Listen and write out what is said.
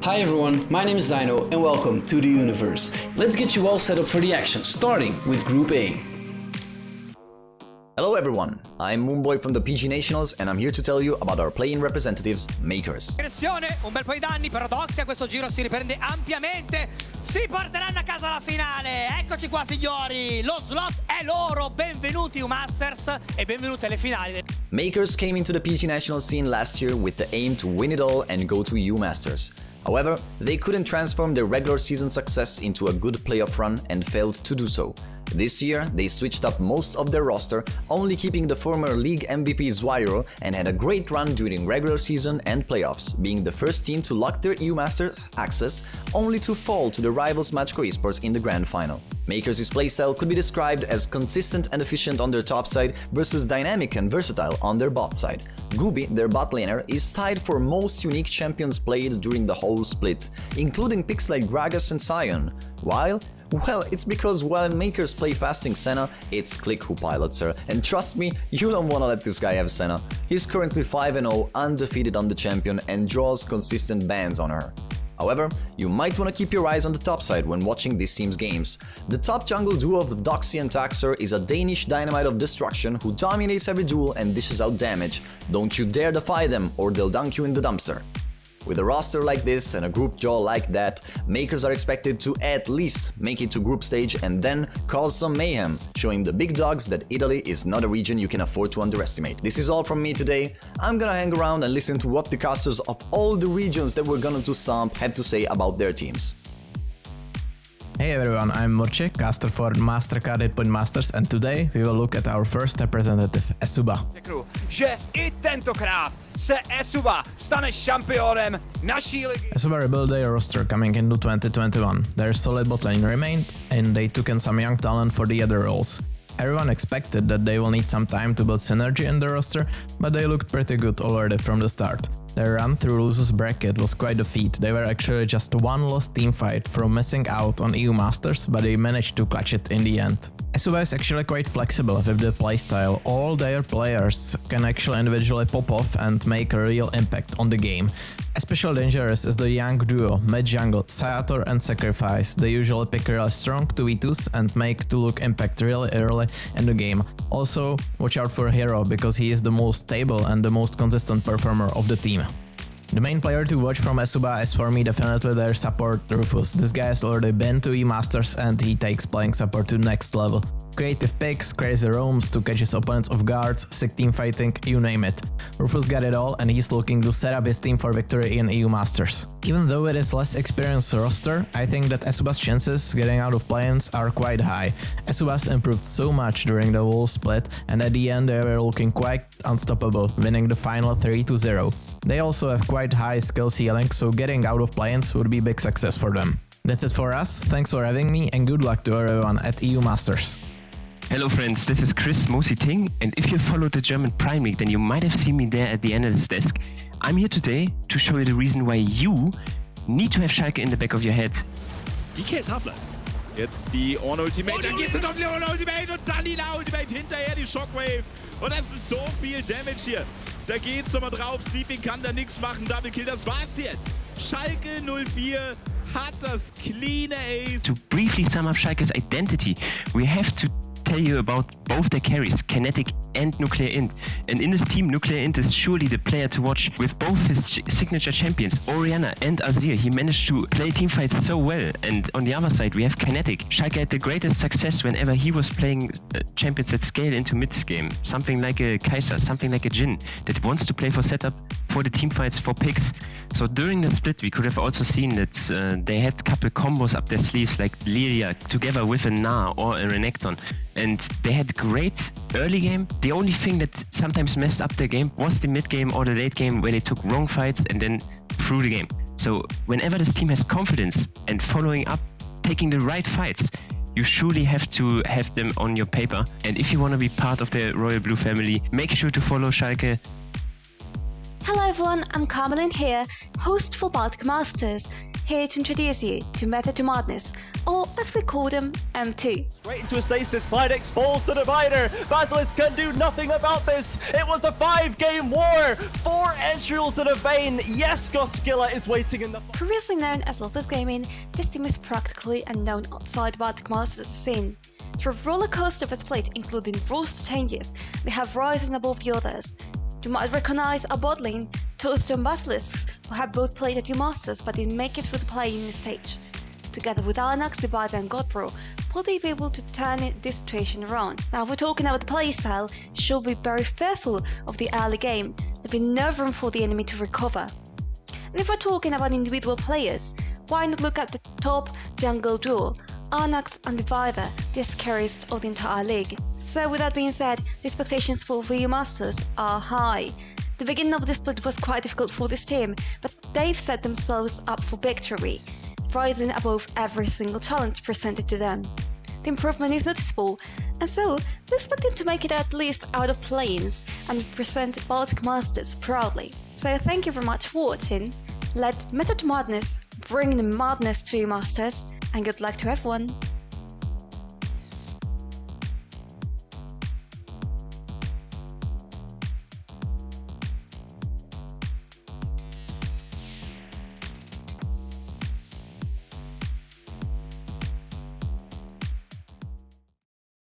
Hi everyone, my name is Dino and welcome to the EUniverse. Let's get you all set up for the action, starting with Group A. Hello everyone, I'm Moonboy from the PG Nationals and I'm here to tell you about our play-in representatives, MKERS. Aggressione, un bel po' di danni, però Doxia questo giro si riprende ampiamente. Si porteranno a casa la finale. Eccoci qua signori, lo slot è loro. Benvenuti EUMasters e benvenuti alle finali. MKERS came into the PG National scene last year with the aim to win it all and go to EUMasters. However, they couldn't transform their regular season success into a good playoff run and failed to do so. This year, they switched up most of their roster, only keeping the former league MVP Zwairo, and had a great run during regular season and playoffs, being the first team to lock their EUMasters access, only to fall to the rivals SCHALKE esports in the grand final. MKERS' playstyle could be described as consistent and efficient on their top side versus dynamic and versatile on their bot side. Gooby, their bot laner, is tied for most unique champions played during the whole split, including picks like Gragas and Sion, while well, it's because when MKERS play fasting Senna, it's Click who pilots her, and trust me, you don't wanna let this guy have Senna. He's currently 5-0, undefeated on the champion, and draws consistent bans on her. However, you might wanna keep your eyes on the top side when watching this team's games. The top jungle duo of Doxy and Taxer is a Danish dynamite of destruction who dominates every duel and dishes out damage. Don't you dare defy them or they'll dunk you in the dumpster. With a roster like this and a group draw like that, MKERS are expected to at least make it to group stage and then cause some mayhem, showing the big dogs that Italy is not a region you can afford to underestimate. This is all from me today. I'm gonna hang around and listen to what the casters of all the regions that we're gonna stomp have to say about their teams. Hey everyone, I'm Murci, caster for Mastercard Hitpoint Masters, and today we will look at our first representative, ESUBA. Že i tentokrát se ESUBA stane šampionem naší ligy. ESUBA rebuilt their roster coming into 2021. Their solid bot lane remained, and they took in some young talent for the other roles. Everyone expected that they will need some time to build synergy in the roster, but they looked pretty good already from the start. Their run through losers bracket was quite a feat. They were actually just one lost teamfight from missing out on EUMasters, but they managed to clutch it in the end. ESUBA is actually quite flexible with their playstyle. All their players can actually individually pop off and make a real impact on the game. Especially dangerous is the young duo mid-jungle Sayator and Sacrifice. They usually pick really strong 2v2s and make 2-look impact really early in the game. Also, watch out for Hero because he is the most stable and the most consistent performer of the team. The main player to watch from ESUBA is for me definitely their support Rufus. This guy has already been to EUMasters and he takes playing support to next level. Creative picks, crazy roams to catch his opponents off guards, sick team fighting, you name it. Rufus got it all and he's looking to set up his team for victory in EUMasters. Even though it is less experienced roster, I think that ESUBA's chances getting out of play-ins are quite high. ESUBA's improved so much during the whole split and at the end they were looking quite unstoppable, winning the final 3-0. They also have quite high skill ceiling, so getting out of play-ins would be big success for them. That's it for us, thanks for having me and good luck to everyone at EUMasters. Hello friends, this is Chris Mosi Ting, and if you followed the German Prime League, then you might have seen me there at the analyst desk. I'm here today to show you the reason why you need to have Schalke in the back of your head. DK ist Half-Life. Jetzt die Ornn-Ultimate, dann geht's auf die Ornn-Ultimate und dann die Ultimate hinterher, die Shockwave. Und das ist so viel Damage hier. Da geht's nochmal drauf, Sleeping kann da nichts machen, Double Kill, das war's jetzt. Schalke 04 hat das clean Ace. To briefly sum up Schalke's identity, we have to tell you about both their carries, Kinetic and Nuclear Int. And in this team, Nuclear Int is surely the player to watch. With both his signature champions, Orianna and Azir, he managed to play teamfights so well. And on the other side, we have Kinetic. Schalke had the greatest success whenever he was playing champions that scale into mid-game. Something like a Kai'Sa, something like a Jhin, that wants to play for setup, for the teamfights, for picks. So during the split, we could have also seen that they had a couple combos up their sleeves, like Lilia together with a Gnar or a Renekton. And they had great early game. The only thing that sometimes messed up their game was the mid game or the late game where they took wrong fights and then threw the game. So whenever this team has confidence and following up, taking the right fights, you surely have to have them on your paper. And if you want to be part of the Royal Blue family, make sure to follow Schalke. Hello everyone, I'm Carmelin here, host for Baltic Masters, here to introduce you to Method to Madness, or as we call them, M2. Straight into a stasis, Plydex falls the divider. Basilisk can do nothing about this. It was a 5-game war. 4 Ezreals in a vein. Yes, Goskilla is waiting in the... Previously known as Lotus Gaming, this team is practically unknown outside Baltic Masters scene. Through a roller coaster of a split, including roster changes, they have risen above the others. You might recognize our bot lane, Toadstone Basilisks, who have both played at EUMasters but didn't make it through the play-in stage. Together with Arnax, Divider and Godbro, will they be able to turn this situation around? Now, if we're talking about the playstyle, should be very fearful of the early game. There'll be no room for the enemy to recover. And if we're talking about individual players, why not look at the top jungle duo, Arnax and Divider, the scariest of the entire league. So with that being said, the expectations for the EUMasters are high. The beginning of this split was quite difficult for this team, but they've set themselves up for victory, rising above every single challenge presented to them. The improvement is noticeable, and so we expect them to make it at least out of play-ins and represent Baltic Masters proudly. So thank you very much for watching. Let Method to Madness bring the madness to EUMasters, and good luck to everyone!